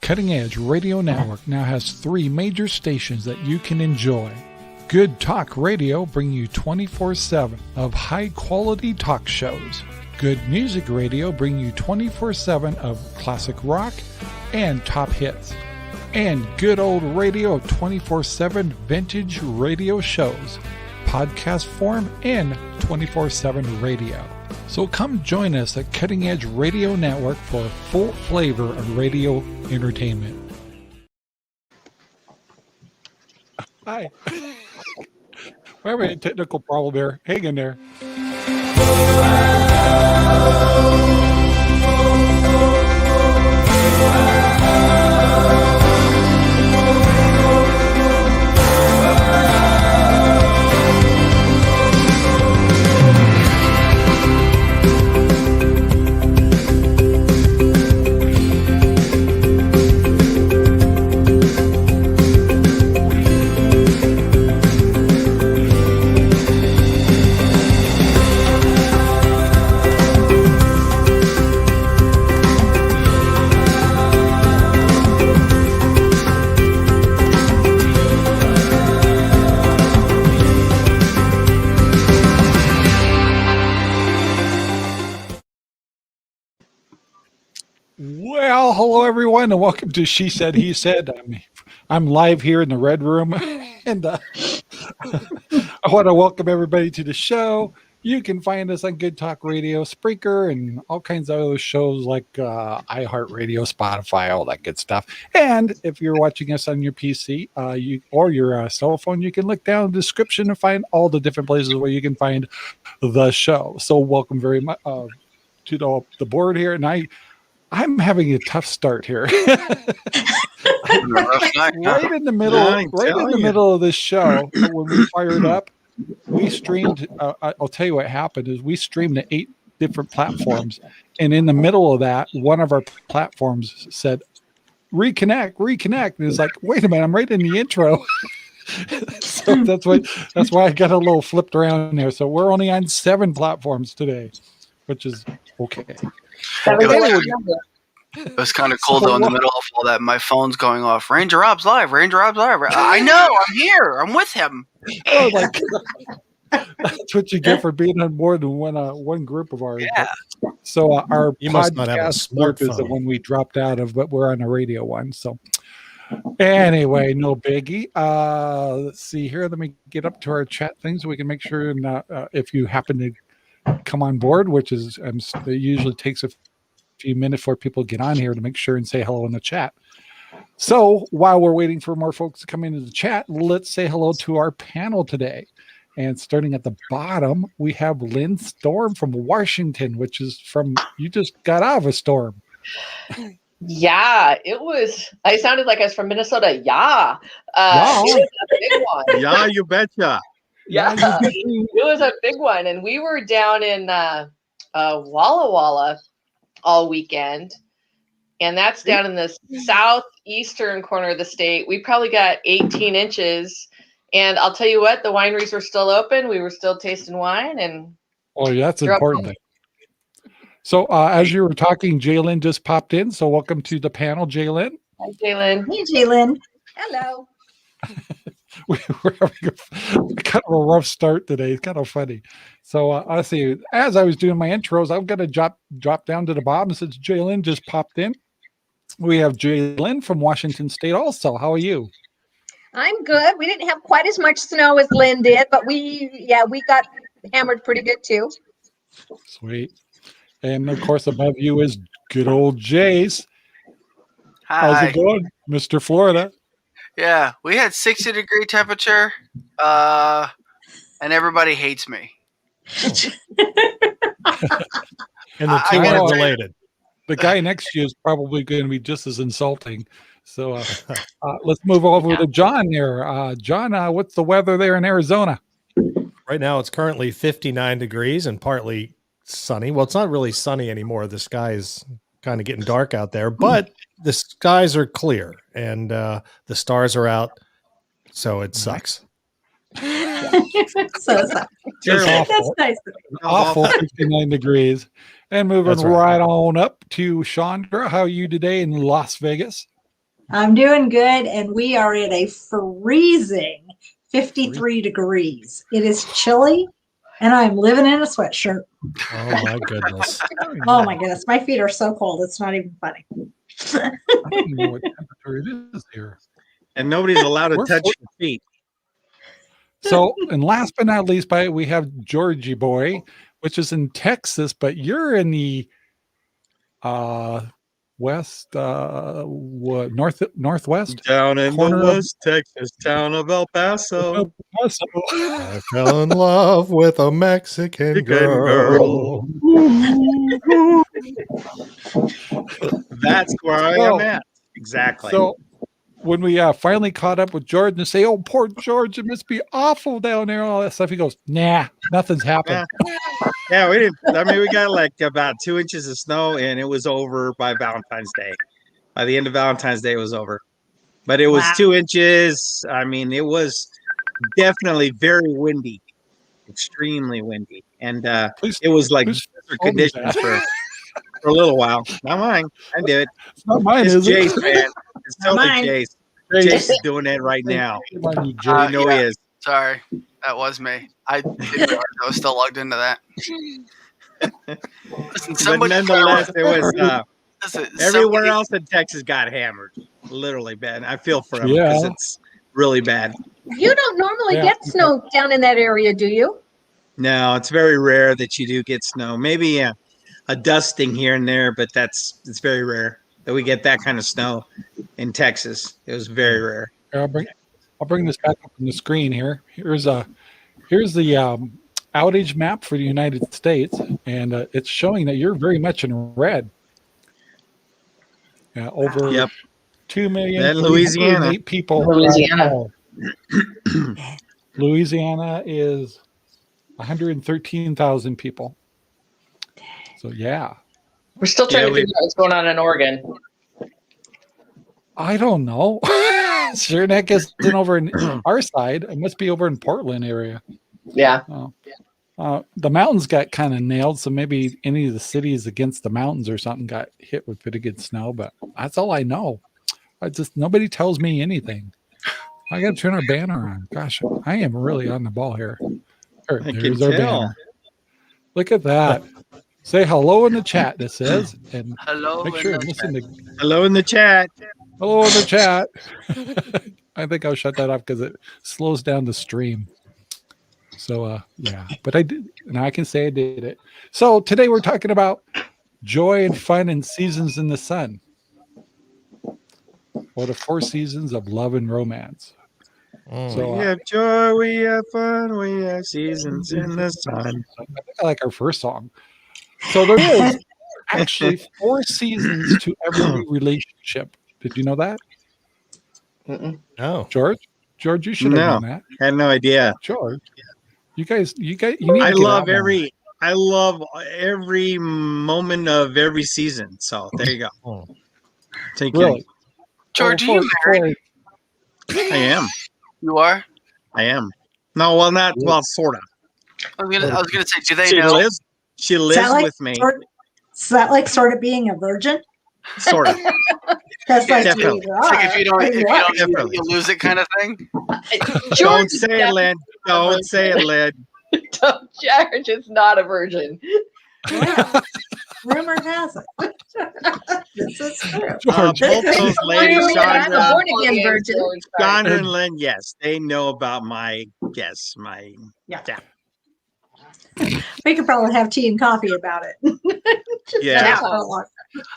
Cutting Edge Radio Network now has 3 major stations that you can enjoy. Good Talk Radio bring you 24/7 of high-quality talk shows. Good Music Radio bring you 24/7 of classic rock and top hits. And Good Old Radio 24/7 vintage radio shows, podcast form, and 24/7 radio. So come join us at Cutting Edge Radio Network for a full flavor of radio entertainment. Hi. We're having a technical problem there. Hang in there. Well, hello everyone, and welcome to She Said, He Said. I'm live here in the Red Room, and I want to welcome everybody to the show. You can find us on Good Talk Radio, Spreaker, and all kinds of other shows like iHeartRadio, Spotify, all that good stuff. And if you're watching us on your PC or your cell phone, you can look down in the description and find all the different places where you can find the show. So welcome very much to the board here, and I'm having a tough start here. Right in the middle of this show, when we fired up, we streamed. I'll tell you what happened is we streamed to 8 different platforms, and in the middle of that, one of our platforms said, "Reconnect." And it's like, wait a minute, I'm right in the intro. So that's why I got a little flipped around there. So we're only on 7 platforms today, which is okay. It was kind of cool though in the middle of all that. My phone's going off. Ranger Rob's live. I know. I'm here. I'm with him. Oh, that's what you get for being on more than one group of ours. Yeah. So our you must not have a podcast group is the one we dropped out of, but we're on a radio one. So anyway, no biggie. Let's see here. Let me get up to our chat thing so we can make sure if you happen to come on board, which is it usually takes a few minutes for people to get on here to make sure and say hello in the chat. So while we're waiting for more folks to come into the chat, let's say hello to our panel today. And starting at the bottom, we have Lynn Storm from Washington, which is you just got out of a storm. Yeah, it was. I sounded like I was from Minnesota. Yeah. It was a big one. Yeah, you betcha. Yeah, it was a big one. And we were down in Walla Walla all weekend. And that's down in the southeastern corner of the state. We probably got 18 inches. And I'll tell you what, the wineries were still open. We were still tasting wine. And that's an important thing. So as you were talking, Jalen just popped in. So welcome to the panel, Jalen. Hi, Jalen. Hey, Jalen. Hello. We're having kind of a rough start today. It's kind of funny. So I see. As I was doing my intros, I'm going to drop down to the bottom since Jalen just popped in. We have Jalen from Washington State also. How are you? I'm good. We didn't have quite as much snow as Lynn did, but we got hammered pretty good too. Sweet. And of course, above you is good old Jayce. Hi. How's it going, Mr. Florida? Yeah, we had 60-degree temperature, and everybody hates me. And the two are related. The guy next to you is probably going to be just as insulting. So let's move over to John here. John, what's the weather there in Arizona? Right now, it's currently 59 degrees and partly sunny. Well, it's not really sunny anymore. The sky is kind of getting dark out there, but the skies are clear and the stars are out. So it sucks. That's nice. Awful 59 degrees. And moving right on up to Chandra. How are you today in Las Vegas? I'm doing good, and we are at a freezing 53 degrees. It is chilly, and I'm living in a sweatshirt. Oh my goodness. Oh my goodness, my feet are so cold. It's not even funny. I don't even know what temperature it is here. And nobody's allowed to We're touch for- your feet. So, and last but not least, we have Georgie Boy, which is in Texas, but you're in the west, northwest Down in corner the of- West Texas town of El Paso. I fell in love with a Mexican girl. That's where I am at. Exactly. So when we finally caught up with George and say, "Oh, poor George, it must be awful down there," and all that stuff, he goes, "Nah, nothing's happened." Yeah, we didn't. I mean, we got like about 2 inches of snow, and it was over by Valentine's Day. By the end of Valentine's Day, it was over. But it was Wow. 2 inches. I mean, it was definitely very windy, extremely windy, and Please- it was like please desert tell me conditions that. for a little while. Not mine. I did it. It's not mine, It's is it? Jayce, man. It's Not totally mine. Jayce. Jayce is doing it right now. Shame on you, Jay. You know he is. Sorry, that was me. I didn't realize I was still logged into that. Listen, But somebody, nonetheless, it was listen, everywhere somebody- else in Texas got hammered. Literally bad. I feel for them because Yeah. it's really bad. You don't normally Yeah. get snow down in that area, do you? No, it's very rare that you do get snow. Maybe a dusting here and there, but it's very rare that we get that kind of snow in Texas. It was very rare. Here, I'll bring this back up on the screen here. Here's the outage map for the United States, and it's showing that you're very much in red. Yeah, over Yep. 2 million Then Louisiana. 308 people. Louisiana. Louisiana is 113,000 people. So yeah, We're still trying Yeah, to we- figure out what's going on in Oregon. I don't know. Sure, that isn't over in our side. It must be over in Portland area. Yeah. The mountains got kind of nailed, so maybe any of the cities against the mountains or something got hit with pretty good snow. But that's all I know. Nobody tells me anything. I got to turn our banner on. Gosh, I am really on the ball here. I can There's our tell. banner. Look at that. Say hello in the chat. It says, and Hello, make sure in and the listen to Hello in the chat. hello in the chat. I think I'll shut that off because it slows down the stream. So yeah, but I did, and I can say I did it. So today we're talking about joy and fun and seasons in the sun. Or the 4 seasons of love and romance. So We have joy, we have fun, we have seasons in the sun. I think I like our first song. So there is actually 4 seasons to every relationship. Did you know that, Oh, George? George, you should have No. known that. Had no idea. George, you need to I get love out more. every moment of every season. So there you go. Oh. Take Really. George, Well, are you married? I am. You are. I am. No, well, not well, sort of. I was gonna say, do they She know? lives. She lives like with me. Is that like sort of being a virgin? Sort of. That's like Definitely. you It's like if you don't, Definitely. you lose it, kind of thing. Don't say it, Lynn. Don't say it, Lynn. George is not a virgin. Well, rumor has it. This is true. George, Both those ladies, Wait, I'm a Chandra, born again virgin. Chandra and Lynn, yes, they know about my We could probably have tea and coffee about it. Just Yeah. chat for a long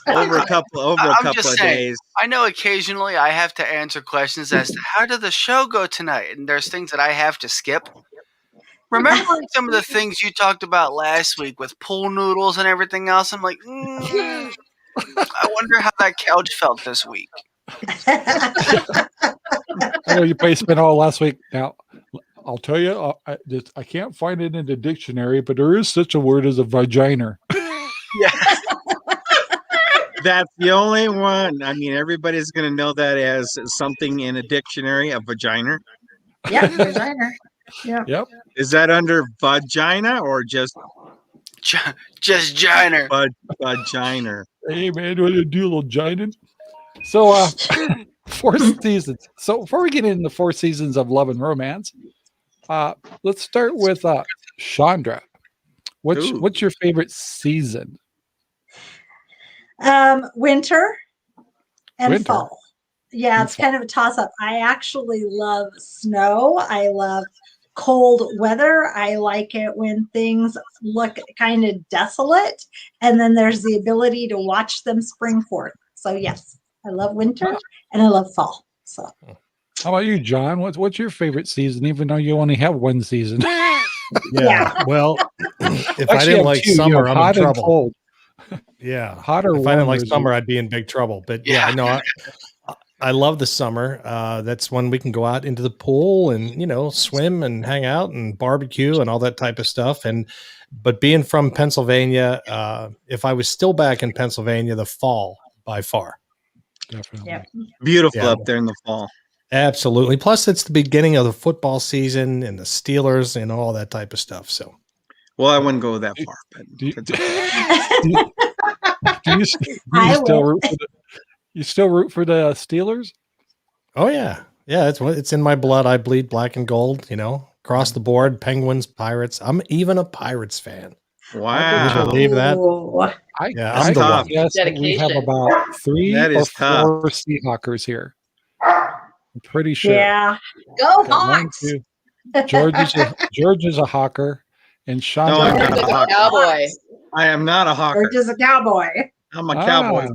over a couple I'm of just saying. days. I know occasionally I have to answer questions as to how did the show go tonight, and there's things that I have to skip. Remembering some of the things you talked about last week with pool noodles and everything else, I'm like, I wonder how that couch felt this week. I know you spent all last week. Now, I'll tell you, I can't find it in the dictionary, but there is such a word as a vagina. That's the only one. I mean, everybody's going to know that as something in a dictionary, a vagina. Yeah, vagina. Yeah. Yep. Is that under vagina or just Just Giner. vagina? Hey, man, do you want to do a little giant? So, 4 seasons. So before we get into the 4 seasons of love and romance, let's start with Chandra. Ooh. What's your favorite season? Winter and Winter. fall. Yeah, And it's kind of a toss up. I actually love snow. I love cold weather. I like it when things look kind of desolate, and then there's the ability to watch them spring forth. So yes, I love winter and I love fall. So How about you, John? What's your favorite season, even though you only have 1 season? Yeah. Well, if I Actually, didn't have like 2. You summer, have I'm in hot and trouble. cold. Yeah. Hot or If I didn't warm, like or is summer, it- I'd be in big trouble. But yeah, Yeah. no, I love the summer. That's when we can go out into the pool and, swim and hang out and barbecue and all that type of stuff. But being from Pennsylvania, if I was still back in Pennsylvania, the fall by far. Definitely. Yep. Beautiful Yeah. up there in the fall. Absolutely. Plus, it's the beginning of the football season and the Steelers and all that type of stuff. So, Well, I wouldn't go that far, but Do you, it's do okay. you I still will. root for you still root for the Steelers? oh yeah, it's in my blood. I bleed black and gold. Across the board. Penguins, Pirates. I'm even a Pirates fan. Wow. Can you believe that? Ooh. Yeah, I I'm the tough. one. guess that we have Dedication. about 3 That or is tough. 4 Seahawkers here. I'm pretty sure. Yeah. Go Got 1, Hawks. 2. George is a Hawker, and No, Chandra. I'm George not is a a hawker. cowboy. I am not a hawker. George is a cowboy. I'm a cowboy.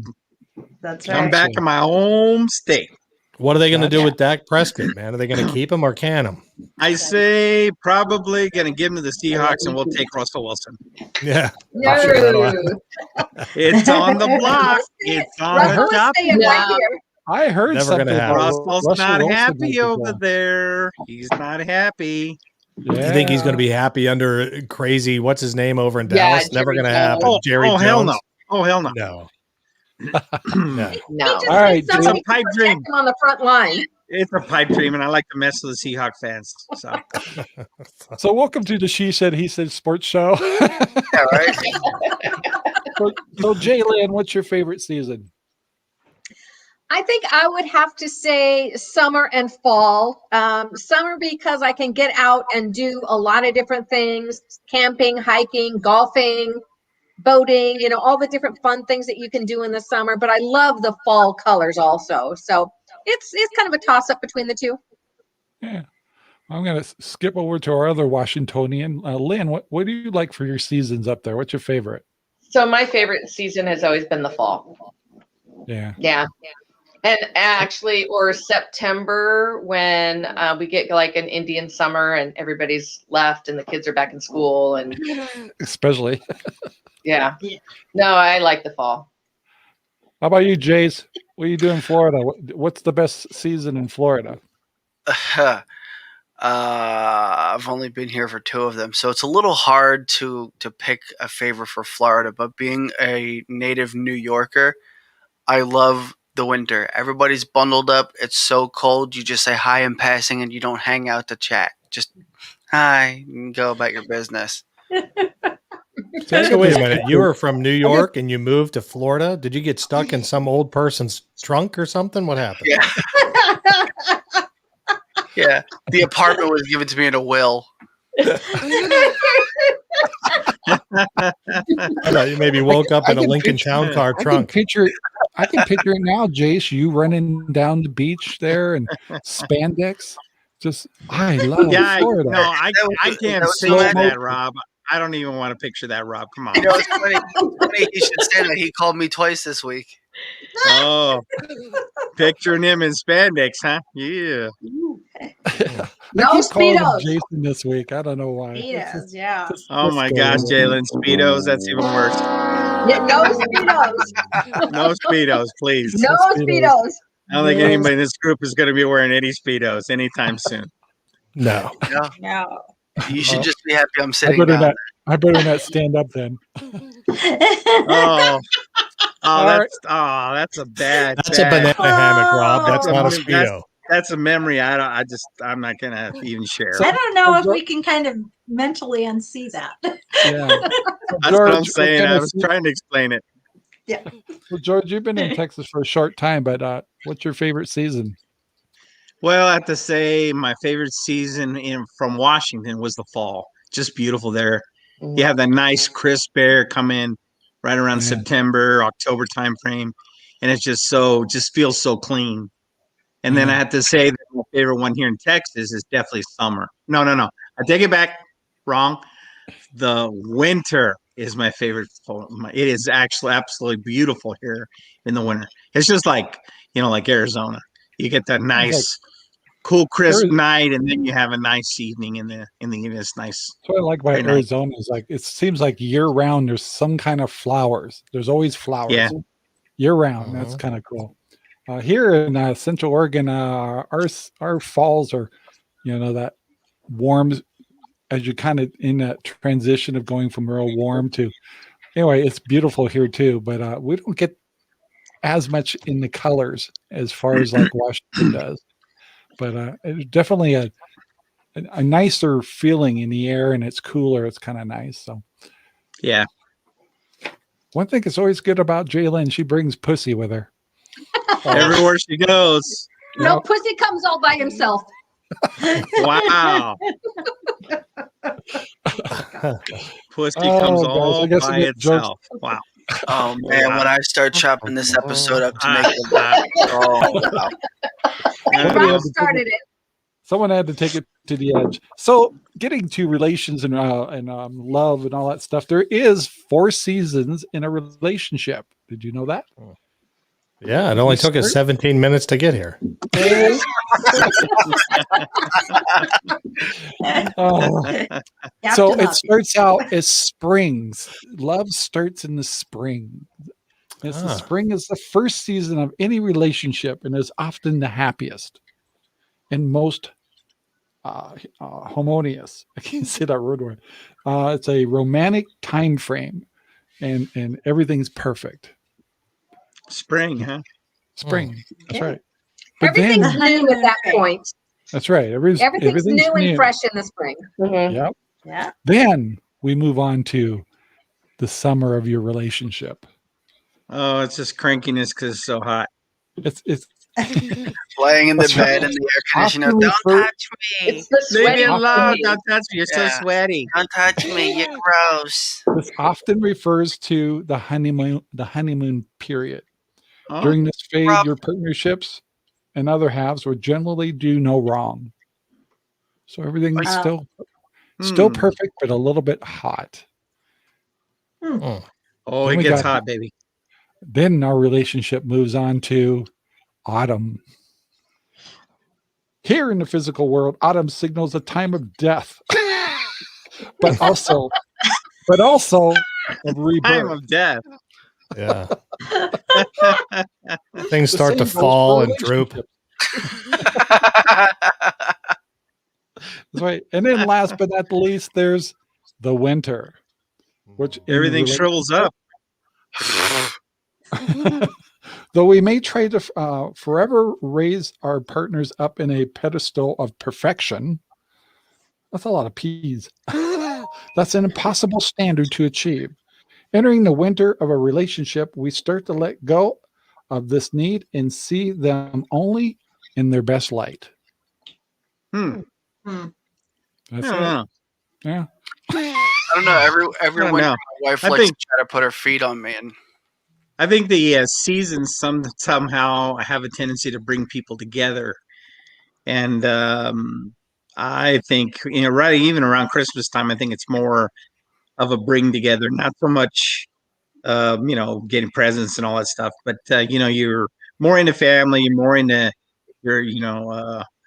That's Gotcha. I'm right. back in my home state. What are they going to do Gotcha. with Dak Prescott, man? Are they going to keep him or can him? I say probably going to give him to the Seahawks, and we'll take Russell Wilson. Yeah. No. It's on the block. It's on the Russell is top. staying right No. here. I heard Never something gonna happen. about Russell's Russell not Wilson might happy be over gone. there. He's not happy. You think he's going to be happy under crazy, what's his name over in Dallas? Never Jerry going to Jones. happen. Jerry Jones. hell no. Oh, hell no. No. No. He just All right, needs somebody it's a pipe to dream. protect him on the front line. It's a pipe dream, and I like to mess with the Seahawk fans. So So welcome to the She Said He Said Sports Show. Yeah, right. so Jaylen, what's your favorite season? I think I would have to say summer and fall. Summer because I can get out and do a lot of different things, camping, hiking, golfing, boating, all the different fun things that you can do in the summer. But I love the fall colors also. So it's kind of a toss up between the two. Yeah. I'm going to skip over to our other Washingtonian. Lynn, what do you like for your seasons up there? What's your favorite? So my favorite season has always been the fall. Yeah. Yeah. And actually, or September when we get like an Indian summer and everybody's left and the kids are back in school. And Especially. yeah. No, I like the fall. How about you, Jayce? What do you do in Florida? What's the best season in Florida? I've only been here for 2 of them, so it's a little hard to pick a favorite for Florida. But being a native New Yorker, I love the winter. Everybody's bundled up. It's so cold. You just say hi in passing, and you don't hang out to chat. Just hi and go about your business. So wait a minute. You were from New York and you moved to Florida. Did you get stuck in some old person's trunk or something? What happened? Yeah. Yeah, the apartment was given to me in a will. I thought you maybe woke up in a Lincoln Town Car trunk. I can picture it now, Jayce. You running down the beach there and spandex. Just I love Florida. I can't that was say so that, magical. Rob. I don't even want to picture that, Rob. Come on. It's funny he should say that. He called me twice this week. Oh, picturing him in spandex, huh? Yeah. No I keep calling him Speedos. Jason this week. I don't know why. Speedos, yeah. Oh my gosh, Jaylen, Speedos, that's even worse. Yeah, no Speedos. No Speedos, please. No Speedos. I don't think anybody in this group is going to be wearing any Speedos anytime soon. No. No. You should just be happy I'm I sitting better down. not stand up then. That's a bad. That's a banana hammock, Rob. That's not a That's- Speedo. That's a memory. I'm not going to even share. I don't know if we can kind of mentally unsee that. Yeah. That's what I'm saying. I was trying to explain it. Yeah. Well, George, you've been in Texas for a short time, but what's your favorite season? Well, I have to say my favorite season from Washington was the fall. Just beautiful there. You have that nice crisp air come in right around Yeah. September, October timeframe, and it's just feels so clean. And then I Yeah. have to say that my favorite one here in Texas is definitely summer. No. I take it back. Wrong. The winter is my favorite. It is actually absolutely beautiful here in the winter. It's just like Arizona. You get that It's like nice, cool, crisp Ari- night, and then you have a nice evening in the evening. It's nice. What I like about Very nice. Arizona is like it seems like year round there's some kind of flowers. There's always flowers Yeah. year round. That's kind of cool. Here in Central Oregon, our falls are, that warm as you kind of in that transition of going from real warm to. Anyway, it's beautiful here too, but we don't get as much in the colors as far as like Washington does. But it's definitely a nicer feeling in the air, and it's cooler. It's kind of nice. So Yeah. one thing that's always good about Jalen, she brings pussy with her. Everywhere she goes. No, pussy comes all by himself. Wow. Pussy comes Oh, guys, all I guess by we get jokes. itself. Wow. Oh man, when I start chopping this episode up to make it, oh wow. Somebody had Rob to started it. Someone had to take it to the edge. So, getting to relations and love and all that stuff, there is 4 seasons in a relationship. Did you know that? Yeah, it only took us 17 minutes to get here. So it starts out as springs. Love starts in the spring. The spring is the first season of any relationship and is often the happiest and most harmonious. I can't say that word. It's a romantic time frame, and everything's perfect. Spring, huh? Spring. That's Yeah. right. But Everything's then, new at that point. that's right. Everything's new and fresh in the spring. Yep. Yeah. Then we move on to the summer of your relationship. Oh, it's just crankiness because it's so hot. It's laying in the That's bed right. in the air conditioner. Often Don't referred- touch me. It's the Leave me sweaty. alone. Don't touch me. You're so Yeah. sweaty. Don't touch me. You're gross. This often refers to the honeymoon period. Oh, During this phase, Rob. your partnerships and other halves will generally do no wrong. So everything's still perfect, but a little bit hot. Oh, Then it we gets got- hot, baby. Then our relationship moves on to autumn. Here in the physical world, autumn signals a time of death, but also of rebirth. Time of death. Yeah. Things The start to same goes fall for and droop. relationships. That's right. And then last but not the least, there's the winter, which in Everything relation- shrivels up. Though we may try to forever raise our partners up in a pedestal of perfection, that's a lot of P's. That's an impossible standard to achieve. Entering the winter of a relationship, we start to let go of this need and see them only in their best light. Hmm. That's I don't it. know. Yeah. I don't know. Every I don't winter, know. my wife I likes think- to try to put her feet on me, and I think the seasons somehow have a tendency to bring people together, and I think right even around Christmas time, I think it's more of a bring together, not so much getting presents and all that stuff, but you're more into family, you're more into your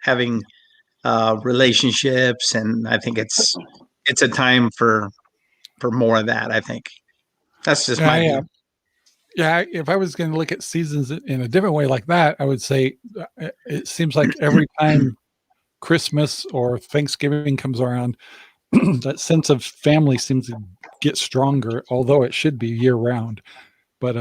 having relationships, and I think it's a time for more of that. I think that's just my view. Yeah, if I was going to look at seasons in a different way like that, I would say it seems like every time Christmas or Thanksgiving comes around, that sense of family seems to get stronger, although it should be year round. But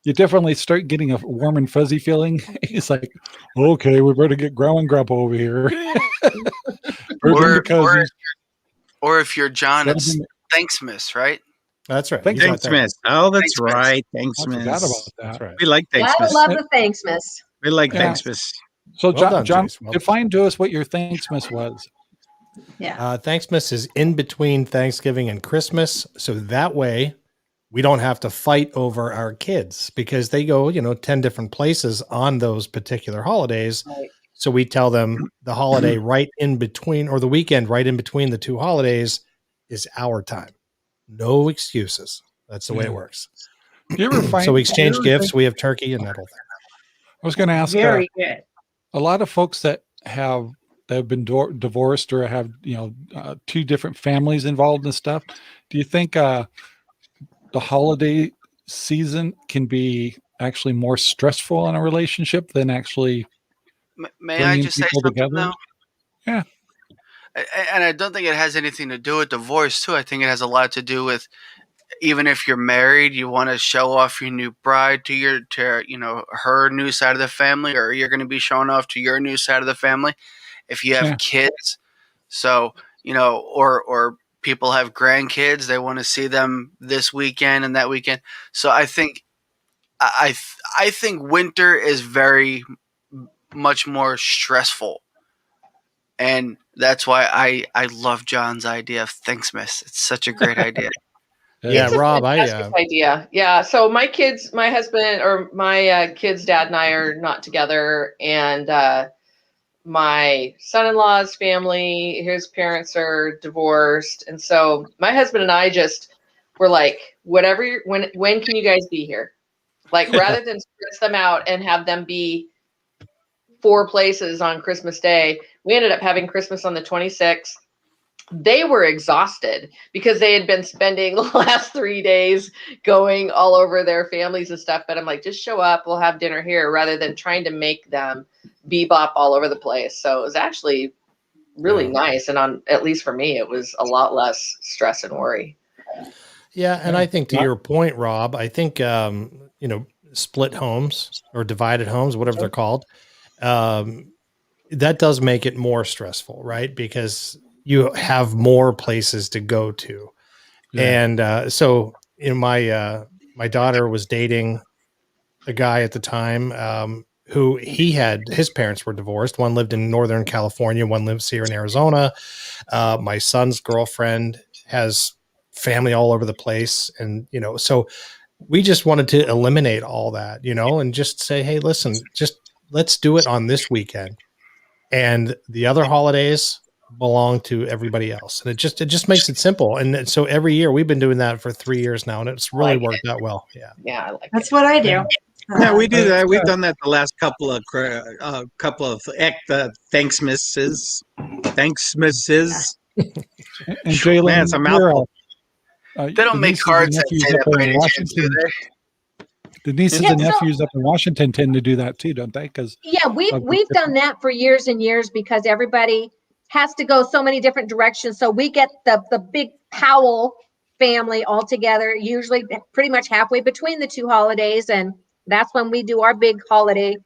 you definitely start getting a warm and fuzzy feeling. It's like, okay, we better get Grandma and Grandpa over here. or if you're John, it's Thanksmas, right? That's right. Thanks, You got that. Thanksmas. Oh, that's Thanksmas. right. I forgot Thanksmas. about that. That's right. We like Gotta Thanksmas. love the Thanksmas. We like Yeah. Thanksmas. So, Well done, John, Jayce. Well define to us what your Thanksmas was. Yeah. Thanksmas is in between Thanksgiving and Christmas. So that way we don't have to fight over our kids because they go, 10 different places on those particular holidays. Right. So we tell them the holiday right in between, or the weekend right in between the two holidays is our time. No excuses. That's the way it works. Do you ever find? So we exchange do you ever gifts. think- We have turkey and that whole thing. I was going to ask. Very good. A lot of folks that have been divorced or have two different families involved in stuff. Do you think the holiday season can be actually more stressful in a relationship than actually May I bringing just say people something together? though? Yeah. And I don't think it has anything to do with divorce too. I think it has a lot to do with, even if you're married, you want to show off your new bride to her new side of the family, or you're going to be showing off to your new side of the family. If you have Yeah. kids, so or people have grandkids, they want to see them this weekend and that weekend. So I think I think winter is very much more stressful, and that's why I love John's idea of Thanksmas. It's such a great idea. Yeah, It's a Rob, fantastic idea. Yeah. So my kids, my husband or my kids' dad and I are not together, and my son-in-law's family, his parents are divorced, and so my husband and I just were like, whatever. When can you guys be here? Like, rather than stress them out and have them be 4 places on Christmas Day, we ended up having Christmas on the 26th. They were exhausted because they had been spending the last 3 days going all over their families and stuff. But I'm like, just show up, we'll have dinner here, rather than trying to make them bebop all over the place. So it was actually really nice. And at least for me, it was a lot less stress and worry. Yeah, and I think to your point, Rob, I think split homes or divided homes, whatever they're called, that does make it more stressful, right? Because you have more places to go to, and so my daughter was dating a guy at the time who his parents were divorced. One lived in Northern California, one lives here in Arizona. My son's girlfriend has family all over the place. And, so we just wanted to eliminate all that, and just say, hey, listen, just let's do it on this weekend. And the other holidays belong to everybody else. And it just makes it simple. And so every year we've been doing that for 3 years now, and it's really worked out well. Yeah. Yeah, I like That's what I do. Yeah, we do that. We've done that the last couple of Thanksmasses. And Jalen, Man, it's a you're, mouthful. They don't make nieces cards and that nephews say up that by in any chance, do Washington. they? The nieces Yeah, and so- nephews up in Washington tend to do that too, don't they? Because Yeah, we've done that for years and years because everybody has to go so many different directions. So we get the big Powell family all together, usually pretty much halfway between the two holidays, and that's when we do our big holiday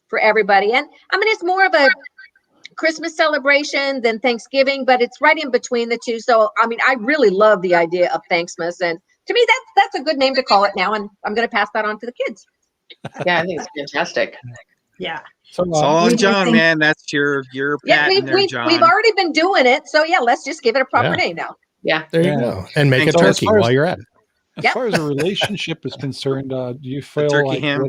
for everybody. And I mean, it's more of a Christmas celebration than Thanksgiving, but it's right in between the two. So I mean, I really love the idea of Thanksmas, and to me, that's a good name to call it now. And I'm going to pass that on to the kids. Yeah, I think it's fantastic. Yeah. so It's all on we John, think- man. That's your Yeah, patent there, we've John. already been doing it. So yeah, let's just give it a proper Yeah. name now. Yeah. There you Yeah. go. And make Thanks, a so as turkey far as- while you're at it. as Yep. far as a relationship is concerned, do you feel turkey like ham.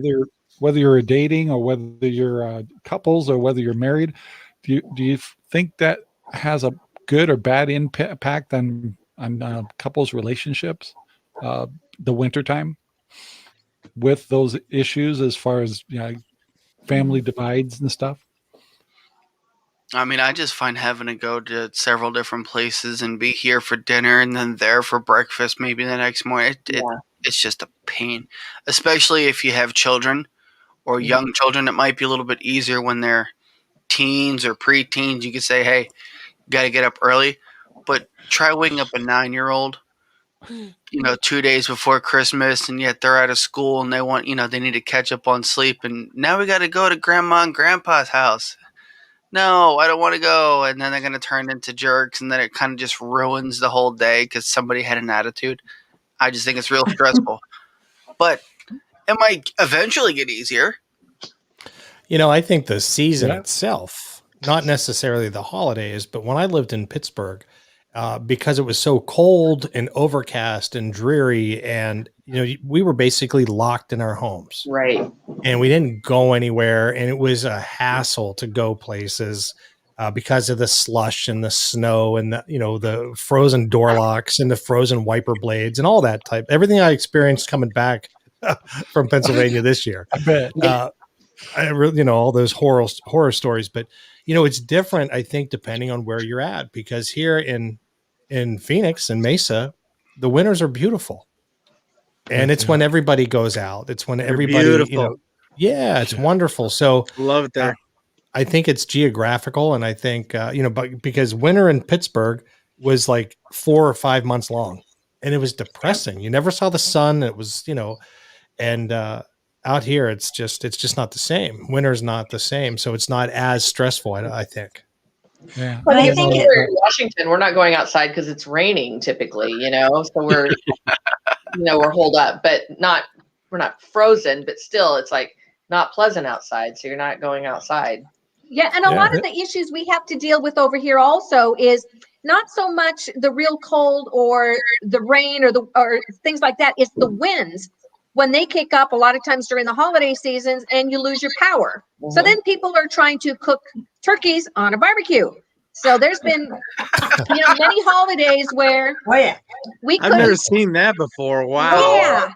whether you're dating or whether you're couples or whether you're married, do you think that has a good or bad impact on couples' relationships, the wintertime, with those issues as far as family divides and stuff? I mean, I just find having to go to several different places and be here for dinner and then there for breakfast maybe the next morning. It's just a pain, especially if you have children or young children. It might be a little bit easier when they're teens or preteens. You could say, hey, got to get up early. But try waking up a 9-year-old, 2 days before Christmas, and yet they're out of school and they want, they need to catch up on sleep. And now we got to go to grandma and grandpa's house. No, I don't want to go. And then they're going to turn into jerks, and then it kind of just ruins the whole day because somebody had an attitude. I just think it's real stressful. But it might eventually get easier. I think the season Yeah. itself, not necessarily the holidays, but when I lived in Pittsburgh, because it was so cold and overcast and dreary, and we were basically locked in our homes, Right. and we didn't go anywhere, and it was a hassle to go places because of the slush and the snow and the frozen door locks and the frozen wiper blades and all that type. Everything I experienced coming back from Pennsylvania this year. I bet. All those horror stories, but it's different, I think, depending on where you're at, because here in Phoenix and Mesa, the winters are beautiful, and it's when everybody goes out. It's when They're everybody, beautiful. it's wonderful. So Love it there. I think it's geographical, and I think but because winter in Pittsburgh was like 4 or 5 months long, and it was depressing. You never saw the sun. It was and out here it's just not the same. Winter's not the same, so it's not as stressful, I think. Yeah. But I I think think we're in Washington. We're not going outside because it's raining typically, so we're we're holed up, but we're not frozen, but still it's like not pleasant outside, so you're not going outside. Yeah, and a lot of the issues we have to deal with over here also is not so much the real cold or the rain or things like that. It's the winds. When they kick up a lot of times during the holiday seasons and you lose your power. Mm-hmm. So then people are trying to cook turkeys on a barbecue. So there's been many holidays where we I've never seen that before. Wow.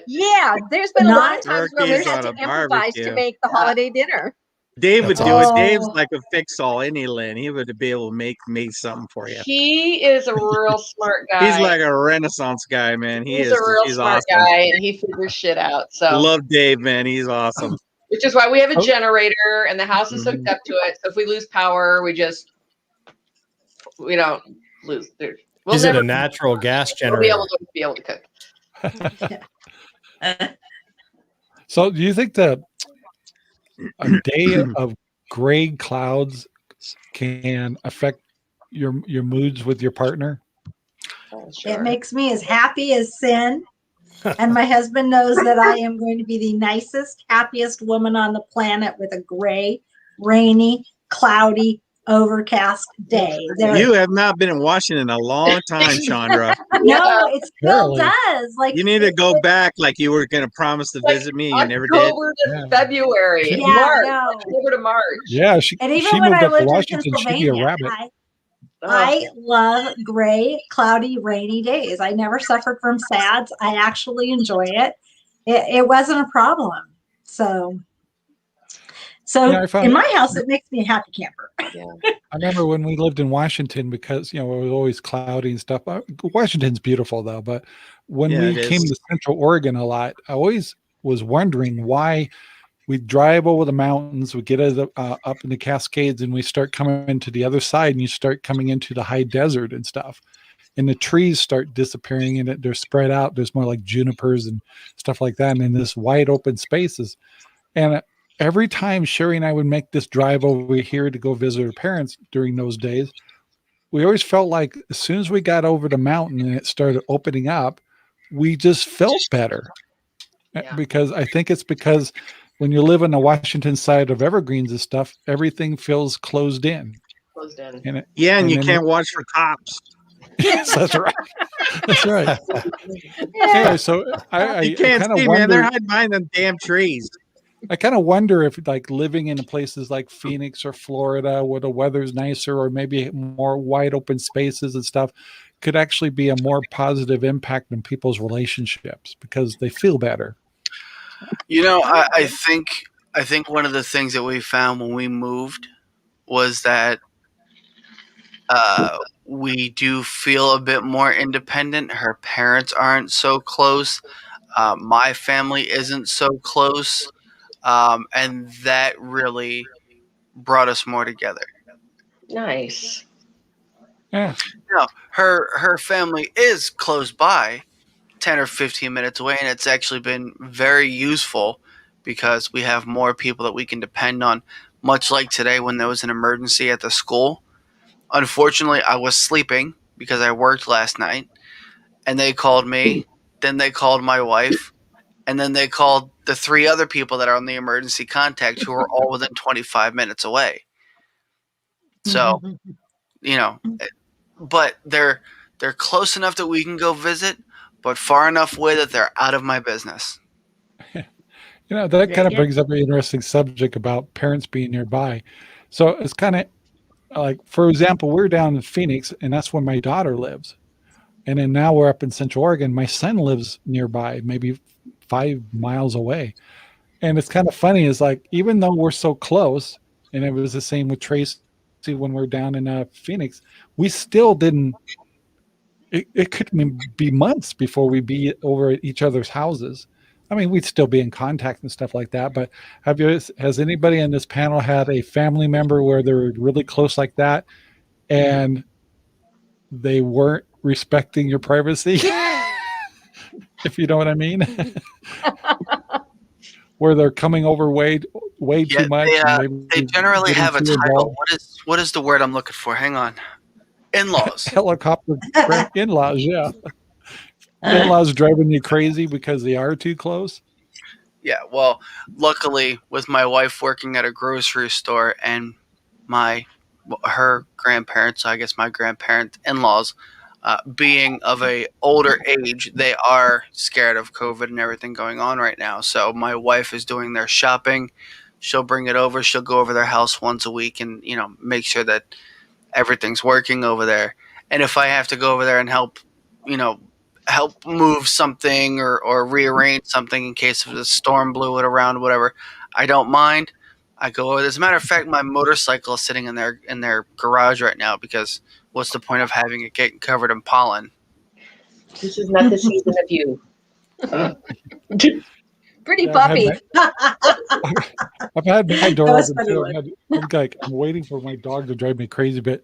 Yeah, there's been a lot of times where we Turkeys had on to a improvise barbecue. to make the holiday dinner. Dave would That's do it. awesome. Dave's like a fix-all, any Lynn. He would be able to make something for you. He is a real smart guy. He's like a Renaissance guy, man. He's a real smart awesome. guy, and he figures shit out. So Love Dave, man. He's awesome. which is why we have a generator, and the house is hooked up to it. So if we lose power, we don't lose. We'll Is it never a natural gas we'll generator? be able to cook. So do you think a day of gray clouds can affect your moods with your partner? It makes me as happy as sin. And my husband knows that I am going to be the nicest, happiest woman on the planet with a gray, rainy, cloudy, overcast day. You have not been in Washington in a long time, Chandra. No, it still Really? does. Like You need to go back like you were going to promise to visit me. You never did. October to February. Yeah, March. no. October to March. Yeah, she And even she when moved I up to lived in Washington. She'd be a Pennsylvania, rabbit. I love gray, cloudy, rainy days. I never suffered from SADS. I actually enjoy it. It wasn't a problem. So Yeah, I found- in my house, it makes me a happy camper. I remember when we lived in Washington, because it was always cloudy and stuff. Washington's beautiful though, but when Yeah, we it came is. to Central Oregon a lot, I always was wondering why we'd drive over the mountains, we get up in the Cascades, and we start coming into the other side, and you start coming into the high desert and stuff. And the trees start disappearing, and they're spread out. There's more like junipers and stuff like that, and in this wide open spaces. And every time Sherry and I would make this drive over here to go visit her parents during those days, we always felt like as soon as we got over the mountain and it started opening up, we just felt better. Yeah. Because I think it's because when you live on the Washington side of Evergreens and stuff, everything feels closed in. Closed in. And Yeah, and you then- can't watch for cops. Yes, that's right. That's right. Anyway, so I You can't kind of see, man. They're wonder. hiding behind them damn trees. I kind of wonder if, like, living in places like Phoenix or Florida, where the weather's nicer, or maybe more wide open spaces and stuff, could actually be a more positive impact on people's relationships because they feel better. I think one of the things that we found when we moved was that we do feel a bit more independent. Her parents aren't so close. My family isn't so close. And that really brought us more together. Nice. Yeah. Now, her family is close by, 10 or 15 minutes away, and it's actually been very useful because we have more people that we can depend on, much like today when there was an emergency at the school. Unfortunately, I was sleeping because I worked last night, and they called me. then they called my wife, and then they called the 3 other people that are on the emergency contact who are all within 25 minutes away. So, but they're close enough that we can go visit, but far enough away that they're out of my business. That kind of brings up an interesting subject about parents being nearby. So it's kind of like, for example, we're down in Phoenix, and that's where my daughter lives. And then now we're up in Central Oregon. My son lives nearby, maybe 5 miles away. And it's kind of funny, is like, even though we're so close, and it was the same with Tracy when we're down in Phoenix, we still didn't, it could be months before we'd be over at each other's houses. I mean, we'd still be in contact and stuff like that, but has anybody in this panel had a family member where they're really close like that and they weren't respecting your privacy? If you know what I mean? Where they're coming over way too much. They generally have a title. What is the word I'm looking for? Hang on. In-laws. Helicopter in-laws, yeah. In-laws driving you crazy because they are too close? Yeah, well, luckily with my wife working at a grocery store and her grandparents, I guess my grandparents, in-laws, being of a older age, they are scared of COVID and everything going on right now. So my wife is doing their shopping. She'll bring it over. She'll go over their house once a week and, make sure that everything's working over there. And if I have to go over there and help move something or rearrange something in case of the storm blew it around, whatever, I don't mind. I go over. As a matter of fact, my motorcycle is sitting in their garage right now because what's the point of having it getting covered in pollen? This is not the season of you. Pretty puppy. I've had my dog. I'm waiting for my dog to drive me crazy. But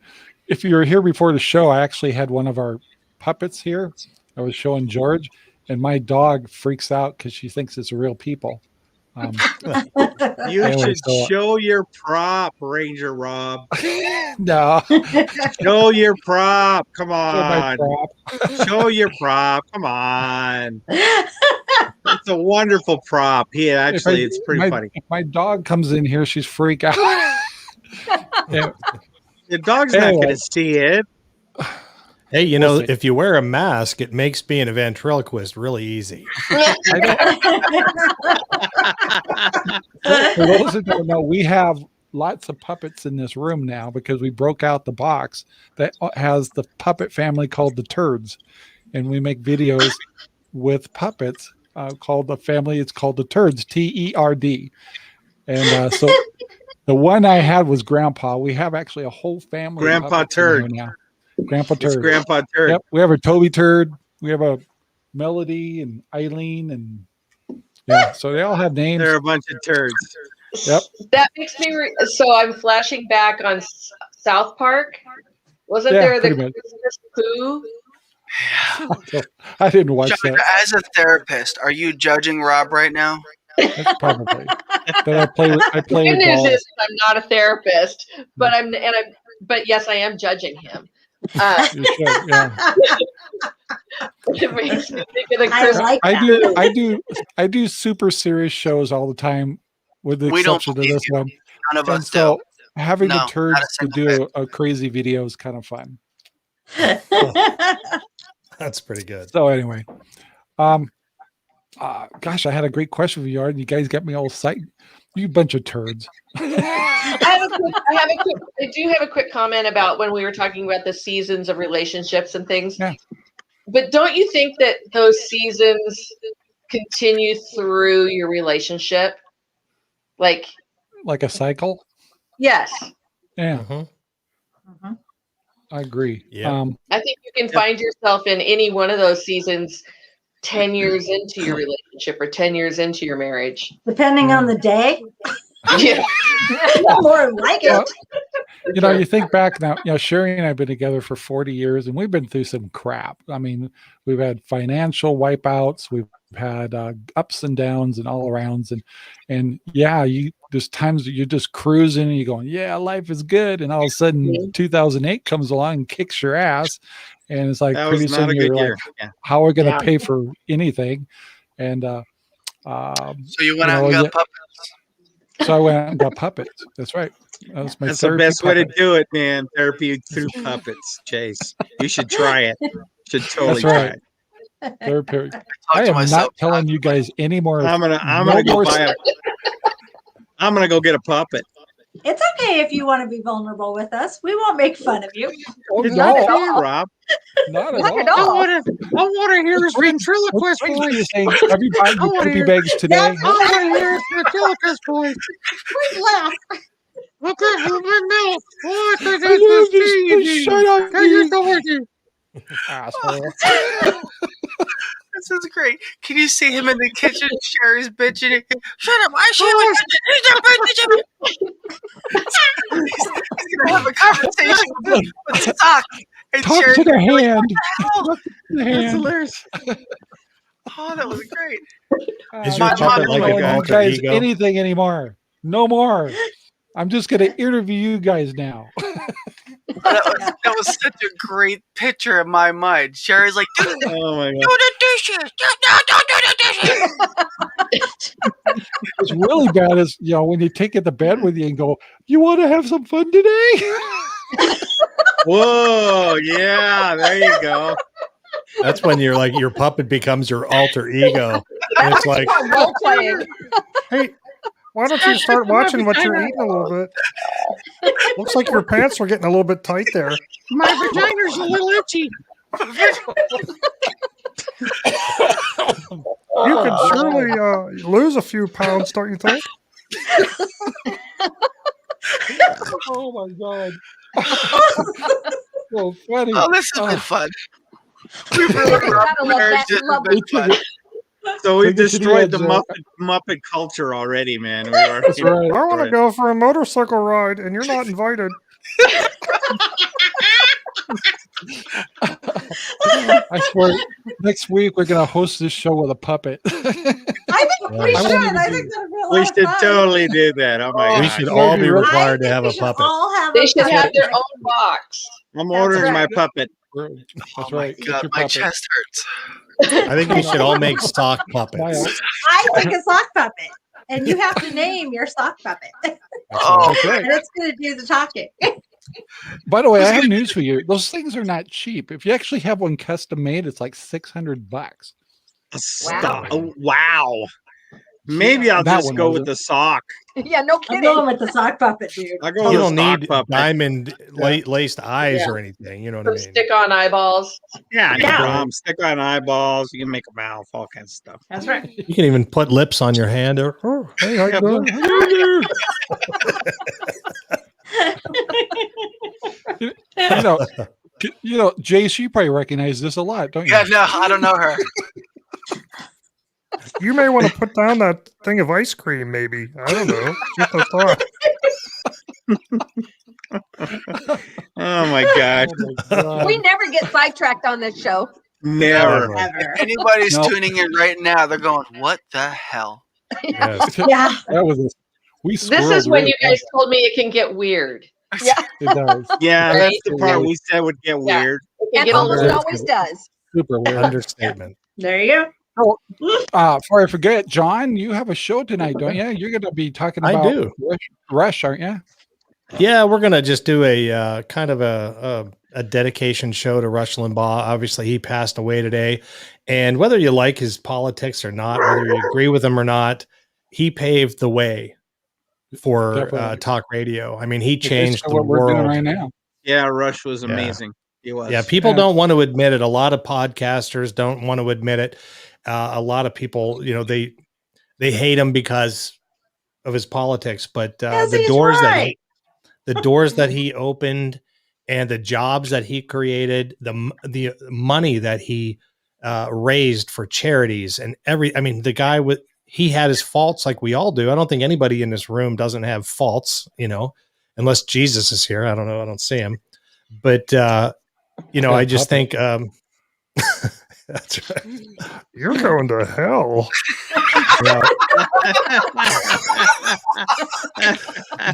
if you were here before the show, I actually had one of our puppets here. I was showing George, and my dog freaks out because she thinks it's real people. You should show your prop, Ranger Rob. No. Show your prop. Come on. Show your prop. Come on. It's a wonderful prop. It's pretty funny. If my dog comes in here, she's freak out. The dog's not going to see it. Hey, if you wear a mask, it makes being a ventriloquist really easy. For those who don't know, we have lots of puppets in this room now because we broke out the box that has the puppet family called the Turds. And we make videos with puppets called the family. It's called the Turds, T-E-R-D. And so the one I had was Grandpa. We have actually a whole family. Grandpa Turd. Now. Grandpa Turd. It's Grandpa Turd. Yep. We have a Toby Turd. We have a Melody and Eileen, and so they all have names. They're a bunch of turds. Yep. That makes me. So I'm flashing back on South Park. Wasn't there the Christmas Pooh? I didn't watch Chandra, that. as a therapist, are you judging Rob right now? That's probably. But I play with The good news dolls. is I'm not a therapist, but but yes, I am judging him. You should, yeah. It makes me think of the Christmas. I do super serious shows all the time, with the exception of this one. None of And us so do. having No, the Turds not a to single do a crazy video is kind of fun. That's pretty good. So anyway, gosh, I had a great question for you, and you guys got me all psyched. You bunch of turds. I do have a quick comment about when we were talking about the seasons of relationships and things. Yeah. But don't you think that those seasons continue through your relationship? Like Like a cycle? yes. Yeah. Mm-hmm. I agree. Yeah. I think you can find yourself in any one of those seasons 10 years into your relationship or 10 years into your marriage. Depending on the day. Yeah. More like Well, it. you think back now, Sherry and I have been together for 40 years and we've been through some crap. I mean, we've had financial wipeouts, we've had ups and downs and all arounds. And yeah, there's times that you're just cruising and you're going, yeah, life is good. And all of a sudden 2008 comes along and kicks your ass. And it's like, That pretty was not soon a you're good like, year. Yeah. how are we going to Yeah. pay for anything? And, So you went out and got puppets. so I went out and got puppets. That's right. That was my That's the therapy best way to puppet. do it, man. Therapy through puppets, Jayce. You should try it. Should totally That's try right. it. Therapy. Talk I to am myself not telling you guys any more. I'm gonna no go more buy I'm gonna go get a puppet. It's okay if you want to be vulnerable with us. We won't make fun of you. Oh, It's no, okay, Rob. not at Not all. at all. I want to hear his ventriloquist Brings me to voice. saying, have you bought I your wanna poopy hear- bags today? That's I want to hear his ventriloquist voice. Please laugh. What the hell? No. What the Shut up, you you asshole. This is great. Can you see him in the kitchen? Sherry's bitching. Shut up! I should have He's gonna have a conversation with Sock. And Talk Sherry's to the gonna be like, hand. "What Talk to the That's hand. hilarious. oh, that was great. Is My your mom puppet like told an me, you alter guys ego? anything anymore. No more. I'm just going to interview you guys now. that was such a great picture in my mind. Sherry's like, do Oh my god. the dishes. Don't do the dishes. What's really bad is, when you take it to bed with you and go, you want to have some fun today? Whoa, yeah, there you go. That's when you're like your puppet becomes your alter ego. And it's like, Role playing. Hey, why don't you start watching what you're eating a little bit? Looks like your pants are getting a little bit tight there. My vagina's a little itchy. You could surely lose a few pounds, don't you think? Oh my God. So funny. Oh, this has been fun. We really Gotta love that. This has Love been fun. So we've Take it to the destroyed edge, the Muppet culture already, man. We are. That's right. I want to go for a motorcycle ride, and you're not invited. I swear, next week we're going to host this show with a puppet. I think Yeah. we I should. wanted to I do- think that'd be a lot We of should fun. totally do that. Oh my we god. should all be Right. required to I have think a we should puppet. all have They a should have puppet. their own box. I'm ordering right. my puppet. That's Oh my right. Get God, your my puppet. chest hurts. I think we should all make stock puppets. I think a sock puppet. And you have to name your sock puppet. Oh, That's right. And it's going to do the talking. By the way, I have news for you. Those things are not cheap. If you actually have one custom made, it's like $600. Stop. Oh, wow. Maybe I'll That just one go wasn't. with the sock. Yeah, no I'm kidding. going with the sock puppet, dude. I'll go You with don't the stock need puppet. diamond laced eyes Yeah. or anything. You know what I Some mean? stick-on eyeballs. Yeah, no Yeah. problem. Stick on eyeballs. You can make a mouth, all kinds of stuff. That's right. You can even put lips on your hand. Or, oh, hey, how you Yeah, doing? Jayce, you probably recognize this a lot, don't you? yeah, no, I don't know her. You may want to put down that thing of ice cream, maybe. I don't know. Just a thought. Oh my god. Oh my God. We never get sidetracked on this show. Never. Ever. Anybody's Nope. tuning in right now, they're going, "What the hell?" Yes. Yeah. That was we This is squirreled when really you guys told me it can get weird. fast. It does. Yeah, that's the Right. part we said would get Yeah. weird. It can And get a almost little. always does. Super weird. Understatement. There you go. Before I forget, John, you have a show tonight, don't you? You're going to be talking I about do. Rush, aren't you? Yeah, we're gonna just do a kind of a dedication show to Rush Limbaugh. Obviously, he passed away today, and whether you like his politics or not, whether you agree with him or not, he paved the way for Definitely. talk radio. I mean, he It's changed basically the what we're doing world. right now. Yeah, Rush was Yeah. amazing. He was. Yeah, people Yeah. don't want to admit it. A lot of podcasters don't want to admit it. A lot of people, they hate him because of his politics, but Yes, the he's doors right. the doors that he opened and the jobs that he created, the money that he raised for charities and the guy he had his faults like we all do. I don't think anybody in this room doesn't have faults, unless Jesus is here. I don't know. I don't see him. But, I just think that's right. You're going to hell. But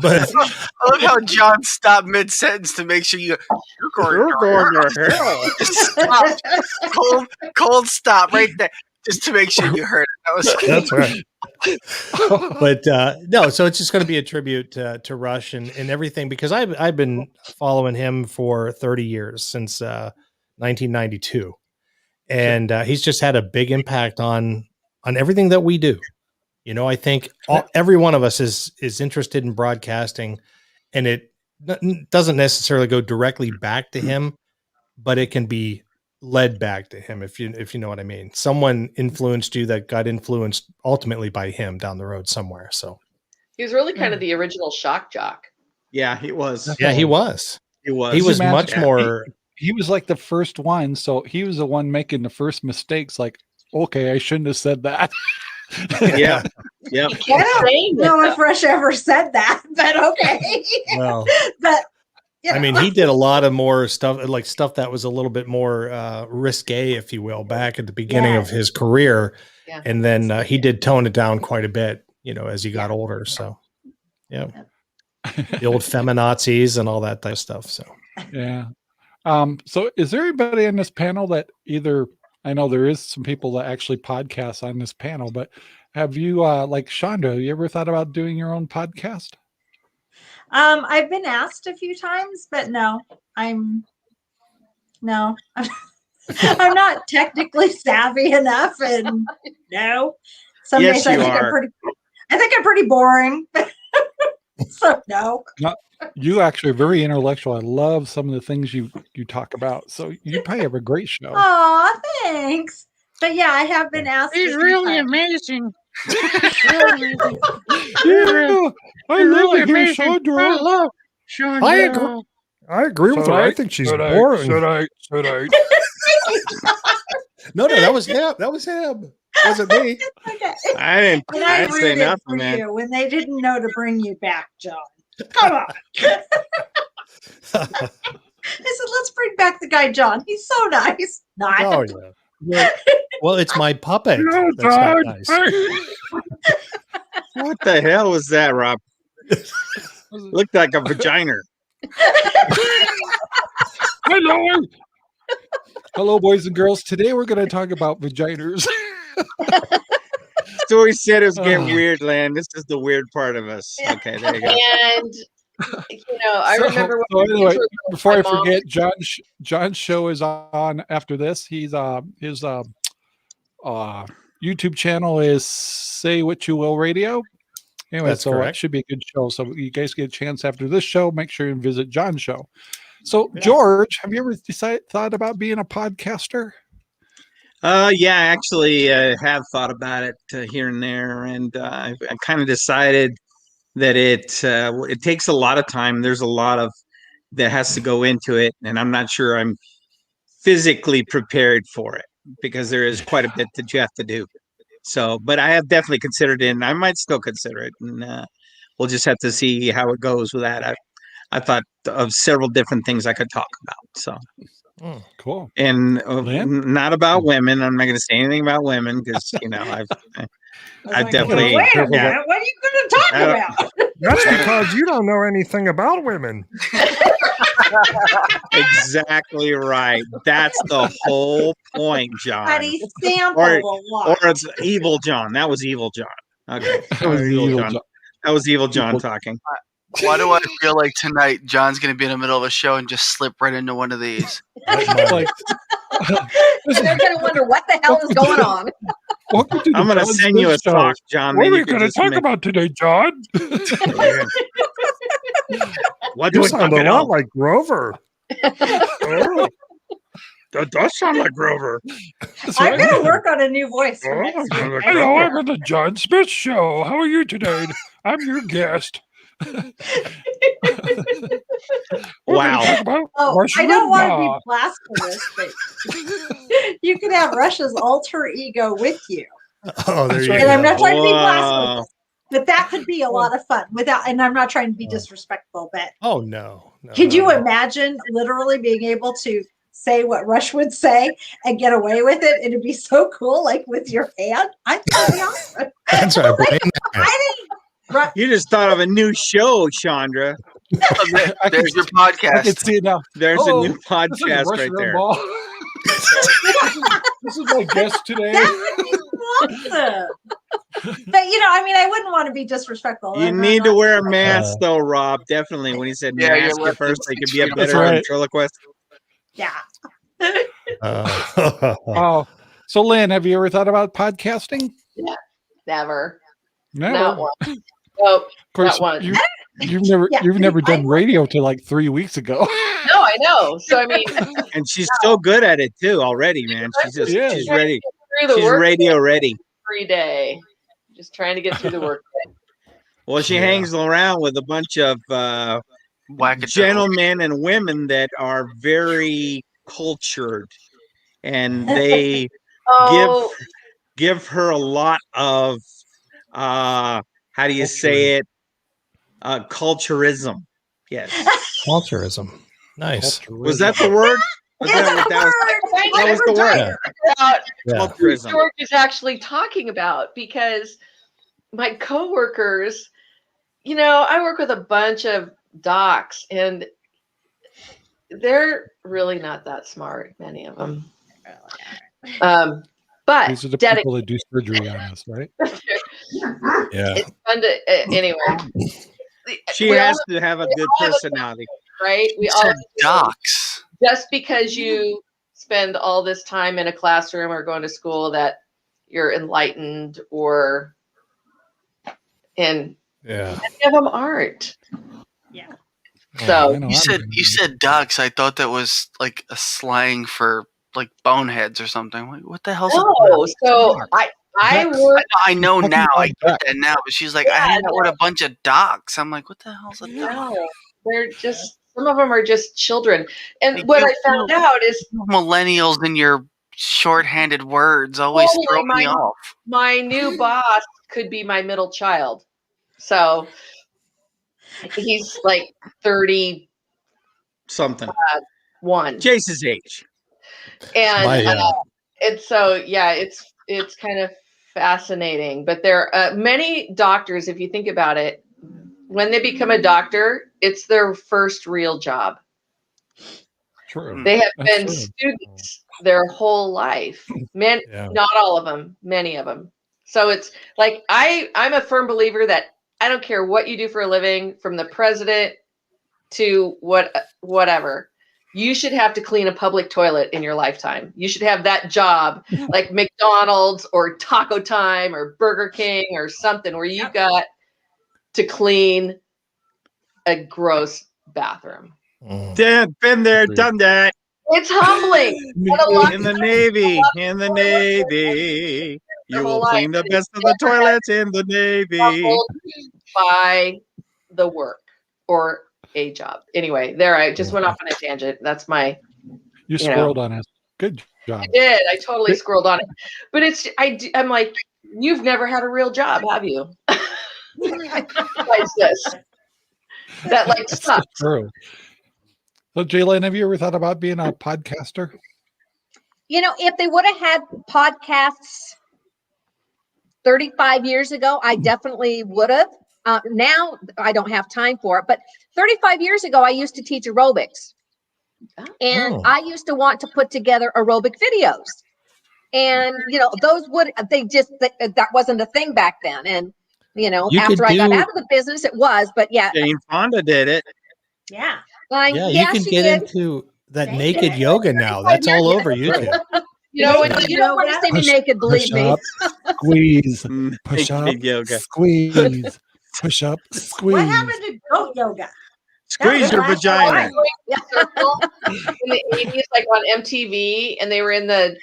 I love how John stopped mid-sentence to make sure you're going to hell. Stop. Cold stop right there, just to make sure you heard it. That's right. But no, so it's just going to be a tribute to Rush and everything, because I've been following him for 30 years, since 1992, and he's just had a big impact on everything that we do. I think every one of us is interested in broadcasting, and it doesn't necessarily go directly back to him, but it can be led back to him, if you know what I mean. Someone influenced you that got influenced ultimately by him down the road somewhere. So he was really kind of the original shock jock. Yeah, he was. Yeah, he was. He was. He was much more. He was like the first one, so he was the one making the first mistakes. Like, okay, I shouldn't have said that. Yeah. Yep. I don't know if Rush ever said that, but okay. Well, but I mean, he did a lot of more stuff, like stuff that was a little bit more risque, if you will, back at the beginning of his career. Yeah. And then he did tone it down quite a bit, as he got older. So, yeah. The old feminazis and all that type of stuff. So, yeah. So is there anybody on this panel that I know there is some people that actually podcast on this panel, but have you, like Chandra, you ever thought about doing your own podcast? I've been asked a few times, but no, I'm not technically savvy enough, and no. Some Yes, days you I think I'm pretty boring. So no. You actually are very intellectual. I love some of the things you talk about. So you probably have a great show. Aw, thanks. But yeah, I have been asked. He's really amazing. Yeah, I love it here, Chandra. I love Chandra. I agree with her. I think she's boring. No, that was him. That was him. Wasn't me. Okay. I didn't say rooted nothing, for man. you when they didn't know to bring you back, John. Come on. I said, let's bring back the guy, John. He's so nice. Not. Oh, yeah. Well, it's my puppet. No, That's not John. nice. What the hell was that, Rob? Looked like a vagina. Hello, boys and girls. Today we're going to talk about vaginas. Story said it was getting weird, land. This is the weird part of us. Okay, there you go. And I remember when anyway, before I forget, John's show is on after this. He's his YouTube channel is Say What You Will Radio. Anyway, That's so correct. it should be a good show. So you guys get a chance after this show, make sure you visit John's show. So George, have you ever thought about being a podcaster? Yeah, I actually have thought about it here and there, and I kind of decided that it takes a lot of time. There's a lot of that has to go into it, and I'm not sure I'm physically prepared for it, because there is quite a bit that you have to do. So, but I have definitely considered it, and I might still consider it, and we'll just have to see how it goes with that. I thought of several different things I could talk about. So. Oh, cool. And not about women. I'm not going to say anything about women, because I've definitely. Wait a minute. What are you going to talk about? That's because you don't know anything about women. Exactly right. That's the whole point, John. But he sampled a lot. Or it's Evil John. That was Evil John. Okay. That was Evil John. That was Evil John talking. Why do I feel like tonight John's going to be in the middle of a show and just slip right into one of these? Like, They're going to wonder what the hell is going on. I'm going to send you a talk, John. What are we going to talk about today, John? What You do we sound talk a lot about? like Grover. Oh, that does sound like Grover. I'm going to work on a new voice for next week. Hello, I'm on the John Smith Show. How are you today? I'm your guest. Wow. Oh, I don't want to be blasphemous, but you can have Russia's alter ego with you. Oh, there That's you right. go. And I'm not trying to be Wow. blasphemous, but that could be a lot of fun without, and I'm not trying to be disrespectful, but Oh no. could you not at all. imagine literally being able to say what Rush would say and get away with it? It'd be so cool, like with your hand. I think it'd be awesome. That's right. Blame that. I think You just thought of a new show, Chandra. There's your I can podcast. see it now. There's Hello, a new this is podcast Rush right there. Limbaugh. This is my guest today. that would be awesome. But I mean, I wouldn't want to be disrespectful. You I'm need to not- wear a mask, though, Rob. Definitely. When he said Yeah, you're mask at left first, in they could be a 6 feet. better That's right. ventriloquist. Yeah. Oh, so Lynn, have you ever thought about podcasting? Never. No. Not one. Nope. Of course, not one. you've never Yeah. you've never done radio till like 3 weeks ago. No, I know. So I mean, And she's so good at it, too, already, man. Yeah. She's ready. through the She's work radio ready. every day. Just trying to get through the work day. Well, she Yeah. hangs around with a bunch of Wackadoodle. gentlemen and women that are very cultured, and they Oh, give her a lot of how do you say it? Culturism. Yes. Culturism. Nice. Was that the word? Was It's that, a that was, word. that was the word. about Yeah. who Culturism. George is actually talking about, because my coworkers, I work with a bunch of docs, and they're really not that smart, many of them. But These are the dedicated. people that do surgery on us, right? Yeah. It's fun to anyway. She We all has to have a good all have a- personality. right? We You all said docs. just because you spend all this time in a classroom or going to school that you're enlightened, and Yeah. many of them aren't. Yeah. So I know You I'm said docs. I thought that was like a slang for like boneheads or something. Like, what the hell's a no, so I work. I know Talking now. about I get Beck. that now. But she's like, I hang out with a bunch of docs. I'm like, what the hell's a doc? No, they're just, some of them are just children. And Like, what you I found out is Millennials and your shorthanded words always Totally, throw me off. my new boss could be my middle child. So he's like 31. Something. And Jayce's age. and so yeah, it's kind of fascinating. But there are many doctors, if you think about it, when they become a doctor, it's their first real job. true. They have That's been true. students their whole life. Yeah. Not all of them, many of them. So it's like I'm a firm believer that I don't care what you do for a living, from the president to whatever. You should have to clean a public toilet in your lifetime. You should have that job, like McDonald's or Taco Time or Burger King or something, where you got to clean a gross bathroom. Dad, been there, done that. It's humbling. And a lot In the Navy, you will clean the best of the toilets in the Navy. humbled by the work or a job. Anyway, there, I just went off on a tangent. That's my, You you know. squirred on us. Good job. I did. I totally scrolled on it. But I'm like, you've never had a real job, have you? Besides this. That like That's sucks. true. So, Jaylen, have you ever thought about being a podcaster? If they would have had podcasts 35 years ago, I definitely would have. Now I don't have time for it, but 35 years ago, I used to teach aerobics. And Oh. I used to want to put together aerobic videos. And, that wasn't a thing back then. And, You after could I got do- out of the business, it was, but yeah. Jane Fonda did it. Yeah. Yeah, you can she get did. into that Thank naked you. yoga now. That's all over YouTube. And you Yeah. don't want to see me Push- naked, believe Push me. up, squeeze, Mm, push up, naked yoga. squeeze, push up, squeeze. What happened to goat yoga? Squeeze your That's vagina. In the 80s, like on MTV, and they were in the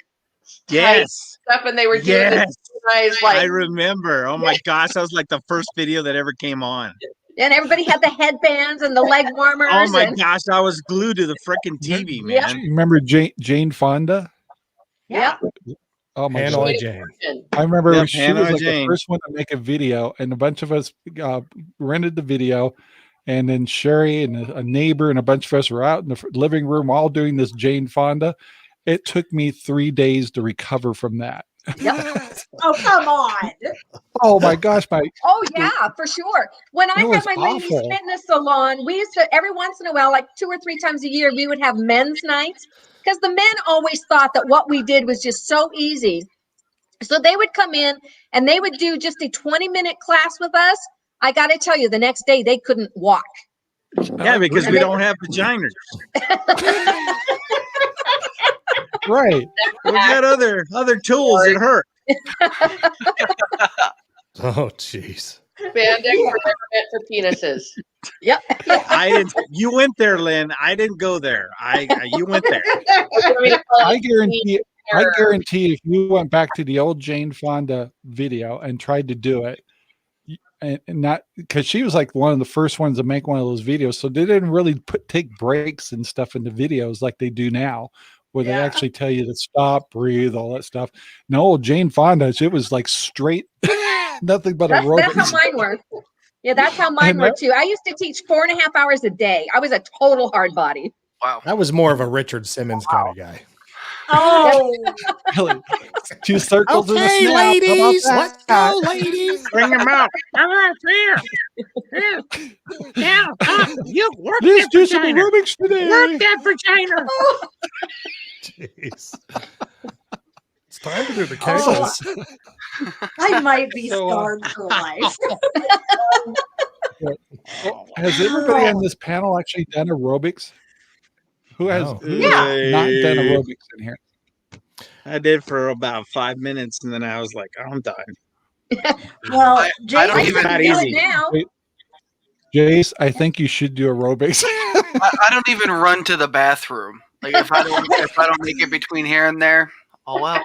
tight Yes. stuff, and they were doing Yes. the guys I like, remember. Oh my gosh, that was like the first video that ever came on. And everybody had the headbands and the leg warmers. Oh my and, gosh, I was glued to the freaking TV, You man. remember Jane Fonda? yeah. Oh my God. Hanoi Jane. I remember Yep, she Hannah was like Jane. the first one to make a video, and a bunch of us rented the video, and then Sherry and a neighbor and a bunch of us were out in the living room all doing this Jane Fonda. It took me 3 days to recover from that. Oh, come on. Oh my gosh, Oh yeah, for sure. When I It had was my ladies' awful. fitness salon, we used to every once in a while, like 2 or 3 times a year, we would have men's nights because the men always thought that what we did was just so easy. So they would come in and they would do just a 20-minute class with us. I got to tell you, the next day they couldn't walk. Yeah, because we don't have vaginas. right. We got other tools that hurt. Oh, jeez. Spandex were never meant for penises. Yep. I didn't. You went there, Lynn. I didn't go there. You went there. I guarantee if you went back to the old Jane Fonda video and tried to do it, and not because she was like one of the first ones to make one of those videos, so they didn't really take breaks and stuff in the videos like they do now, where they actually tell you to stop, breathe, all that stuff. No, Jane Fonda, it was like straight, nothing but aerobics. That's how mine were. Yeah, that's how mine were too. I used to teach 4.5 hours a day. I was a total hard body. Wow. That was more of a Richard Simmons kind of guy. Oh, Really? 2 circles in a Okay, snap. ladies, How about let's go, ladies. Bring them out. All right, here. Down, up. You work Let's that do some vagina. aerobics today. Work that vagina. Jeez. It's time to do the Oh. kegels. I might be So, scarred for life. Has everybody on this panel actually done aerobics? Who has No. who's Yeah. not done aerobics in here? I did for about 5 minutes, and then I was like, I'm done. Well, I Jayce, don't I even- can Not do it easy. now. Jayce, I think you should do aerobics. I don't even run to the bathroom. Like if I don't make it between here and there, oh well.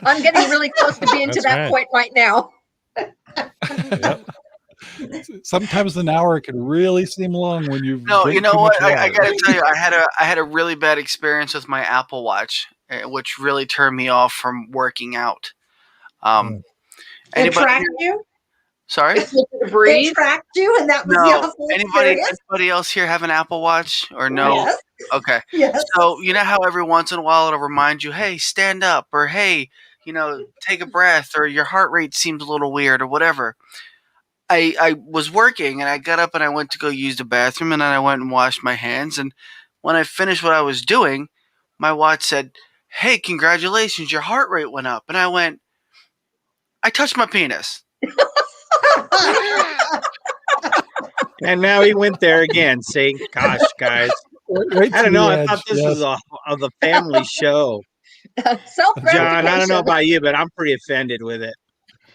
I'm getting really close to being to That's that right. point right now. Yep. Sometimes an hour can really seem long when you No, drink you know too what? much I water. gotta tell you, I had a really bad experience with my Apple Watch, which really turned me off from working out. it Anybody? tracked you. Sorry. It Breathe. tracked you, and that was the No. awful Anybody experience. else here have an Apple Watch or no? Yes. Okay. Yes. So you know how every once in a while it'll remind you, hey, stand up, or hey, take a breath, or your heart rate seems a little weird, or whatever. I was working and I got up and I went to go use the bathroom and then I went and washed my hands, and when I finished what I was doing, my watch said, hey, congratulations, your heart rate went up. And I went, I touched my penis. And now he went there again. See, gosh, guys. Right I to don't know. the I edge, thought this yes. was a family show. Self-gratification. John, I don't know about you, but I'm pretty offended with it.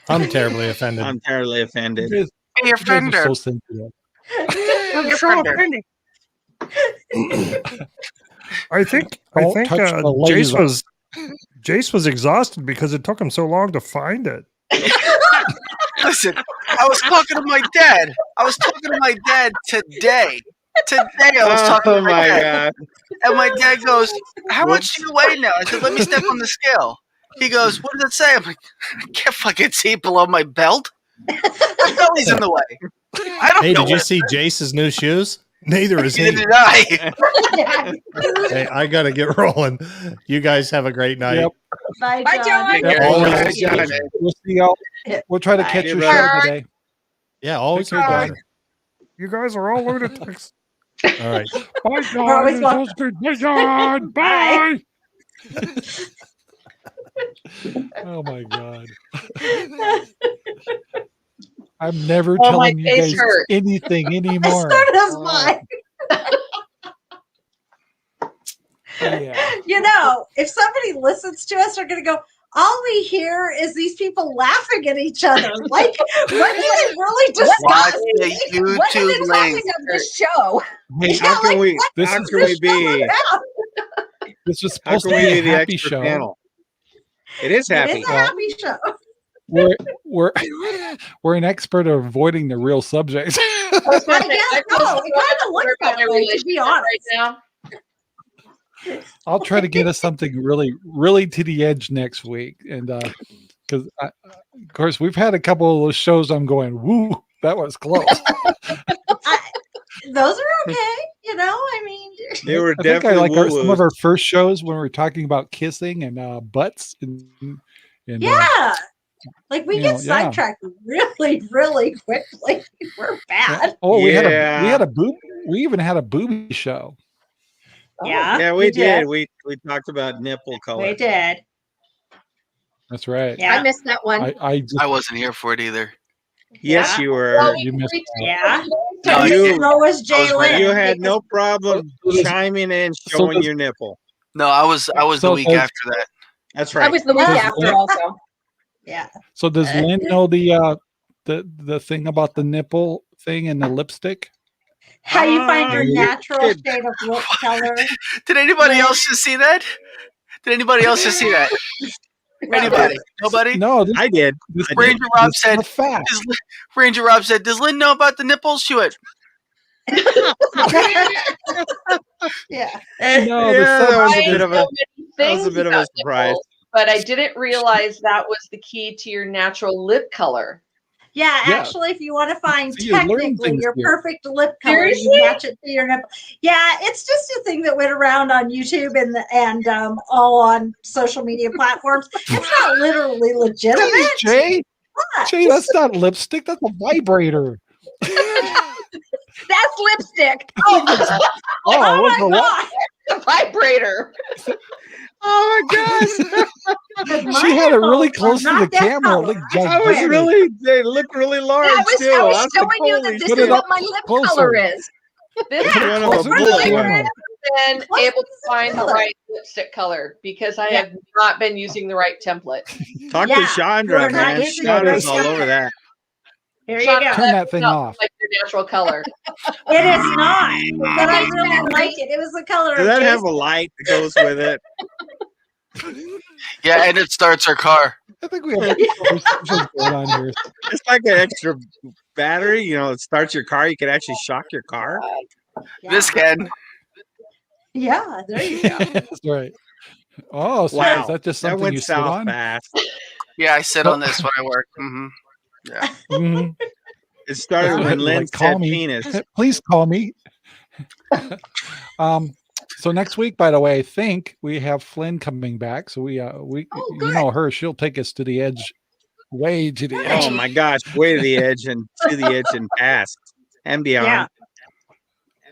I'm terribly offended. I'm terribly offended. You guys- Hey, you guys are offender. so sensitive. I'm so offended. I think Don't touch the ladies' Jayce was exhausted because it took him so long to find it. Listen, I was talking to my dad. I was talking to my dad today. Today I was talking Oh to my my dad. god! And my dad goes, how much do you weigh now? I said, let me step on the scale. He goes, what does it say? I'm like, I can't fucking see below my belt. My belly's in the way. I don't Hey, know. did you see Jace's new shoes? Neither is he. Neither did I. Hey, I got to get rolling. You guys have a great night. Yep. Bye, Bye, John. John. Yep, Yeah, always. yeah. We'll see y'all. We'll try to Bye. catch your Bye. show today. Yeah, always a Take care, pleasure. You guys are all lunatics. All right. Bye, We're John. always You're so good. Bye, John. Bye. Oh my god. I'm never Oh, my telling you face guys hurts. anything anymore. So does mine. Yeah. You know, if somebody listens to us, they're going to go, all we hear is these people laughing at each other. Like, what are they really Watch discussing? the What is YouTube the link. topic of this show? Hey, Yeah, How can like, we? what this How is can this we show be? about? this is How supposed can to we be be a the happy extra show. panel? It is It happy. is a happy show. We're an expert at avoiding the real subject. I was gonna I say, guess I so. feel It kind of looks about that my way, to be relationship honest. right now. I'll try to get us something really, really to the edge next week. And because, of course, we've had a couple of those shows I'm going, woo, that was close. Those are okay. I mean, They were I think I definitely like some of woo-woos. our first shows when we were talking about kissing and butts. And, yeah. Like we get yeah. sidetracked really, really quickly. We're bad. Oh, we Yeah. had a boob. We even had a booby show. Yeah. Yeah, we did. We talked about nipple color. We did. That's right. Yeah. I missed that one. I just, I wasn't here for it either. Yes, Yeah. you were. you missed out. Yeah. No, You- So was Jay was Lynn. You had no problem So does- chiming in, so showing does- your nipple. No, I was the So week does- after that. That's I right. was the week Yeah. after also. Yeah. So does Lynn know the thing about the nipple thing and the lipstick? How you find your you natural did. shade of lip color. Did anybody Yeah. else just see that? Did anybody else just see that? Anybody? Nobody? No, this, I did. this, I did. Ranger Rob this is said. a fact. Ranger Rob said, "Does Lynn know about the nipples?" She went, Yeah. No, Yeah, that was a bit of a So many that was a things bit of a about surprise. nipples, but I didn't realize that was the key to your natural lip color. Yeah, Yeah. actually, if you want to find So you learn technically things your here. perfect lip color, Seriously? you match it to your nipple. Yeah, it's just a thing that went around on YouTube and all on social media platforms. It's not literally legitimate. Jeez, Jay, What? Jay, that's not lipstick. That's a vibrator. That's lipstick. Oh Oh, what's my the what? god! The vibrator. Oh my gosh. She had it really nipples close are to the not that camera. It color. looked I was gigantic. really, they look really large I was too. I showing like, you that holy this Put is it what up my lip closer. color is. This It's is one of a Closer to the bullet. camera. been What's able to the find the color? right lipstick color because I Yeah. have not been using the right template. Talk Yeah, to Chandra, you're not man. using the Chandra's right all over that. Here you Chandra, go. Turn that thing not off. like your natural color. It is not, but I really like it. It was the color Does of that have Jay's. a light that goes with it? "Yeah," and it starts her car. I think we have conversations going on here. It's like an extra battery. It starts your car. You can actually shock your car. Yeah. This can. Yeah, there you go. That's right. Oh, so Wow. is that just That something went you sit south on? fast. Yeah, I sit on this when I work. Yeah. Mhm. It started Like, when Lynn call said me. penis. Please call me. So next week, by the way, I think we have Flynn coming back. So we good. her, she'll take us to the edge, way to the edge. Oh my gosh, way to the edge and to the edge and past and beyond. Yeah.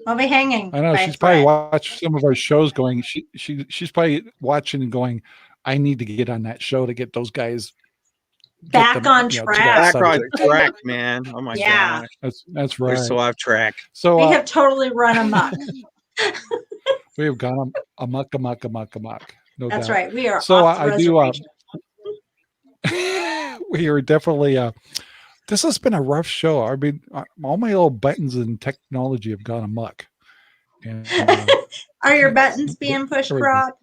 I'll be hanging. I know by a she's probably thread. watched some of our shows going, she's probably watching and going, I need to get on that show to get those guys Back on to that track. Back on subject. track, man. Oh my Yeah. gosh. That's We're right. so off track. So We have totally run amok. we have gone amok. No That's doubt. right. We are So off the I do. reservation. We are definitely. This has been a rough show. I mean, all my little buttons in technology have gone amok. And, Are your buttons being pushed, everything. Rob?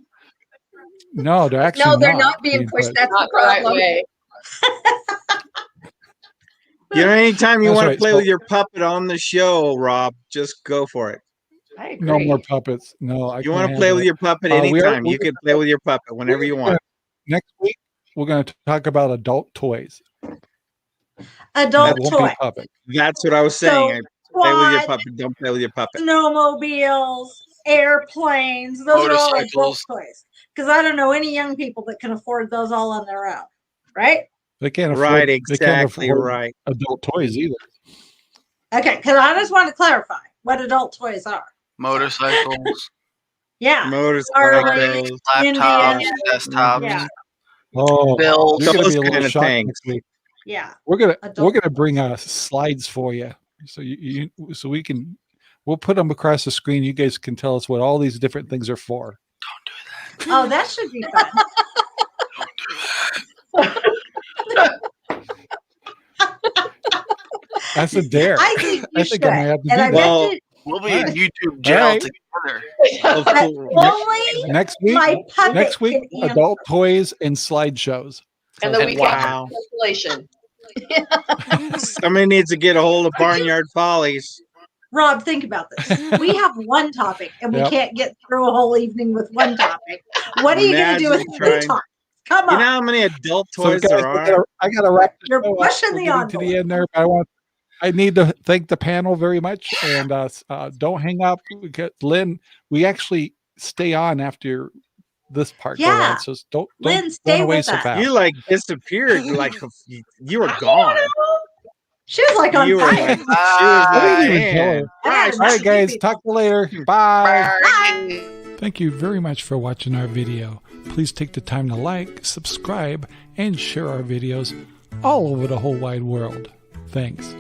no, they're actually No, they're not being pushed. pushed. That's Not the the right problem. way. Anytime you That's want right, to play so- with your puppet on the show, Rob, just go for it. I agree. No more puppets. No, I You want to can't play handle with it. your puppet We are- anytime. we're You can play with your puppet whenever you want. Next week, we're going to talk about adult toys. Adult That won't be toy. a puppet. That's what I was saying. Play with your puppet. Don't play with your puppet. Snowmobiles, airplanes. Those are all adult Motorcycles. toys. Because I don't know any young people that can afford those all on their own. Right? They can't afford. Right, they can't exactly afford right. adult toys either. Okay, because I just want to clarify what adult toys are. Motorcycles, Yeah. Motorcycles. laptops, Indian. desktops, Yeah. Oh, bills. you're gonna Those be a little kind of shocked things. next week. Yeah. We're gonna Adult bring slides for you, so so we'll put them across the screen. You guys can tell us what all these different things are for. Oh, that should be fun. That's a dare. I think you I should. think I may have to And do I that. Well, bet you We'll be All in right. YouTube jail All right. together. Of that course. only Next week, my puppet next week, can answer. adult toys and slideshows. And the And weekend wow. cancellation. Somebody needs to get a hold of Barnyard Follies. Rob, think about this. We have one topic and we Yep. can't get through a whole evening with one topic. What are you going to do with Imagine three trying- topics? Come You on. know how many adult So toys guys, there are? I gotta wrap the You're show up. pushing We're the getting to the envelope. end there, but I need to thank the panel very much, and don't hang up. Because Lynn, we actually stay on after this part goes Yeah. on, so don't Lynn, run stay away with so us. fast. You like disappeared, like you were gone. She was like on You were fire. like, she was I like, didn't even tell her. man. Yeah, All right, guys, talk to you later. Bye. Bye. Thank you very much for watching our video. Please take the time to like, subscribe, and share our videos all over the whole wide world. Thanks.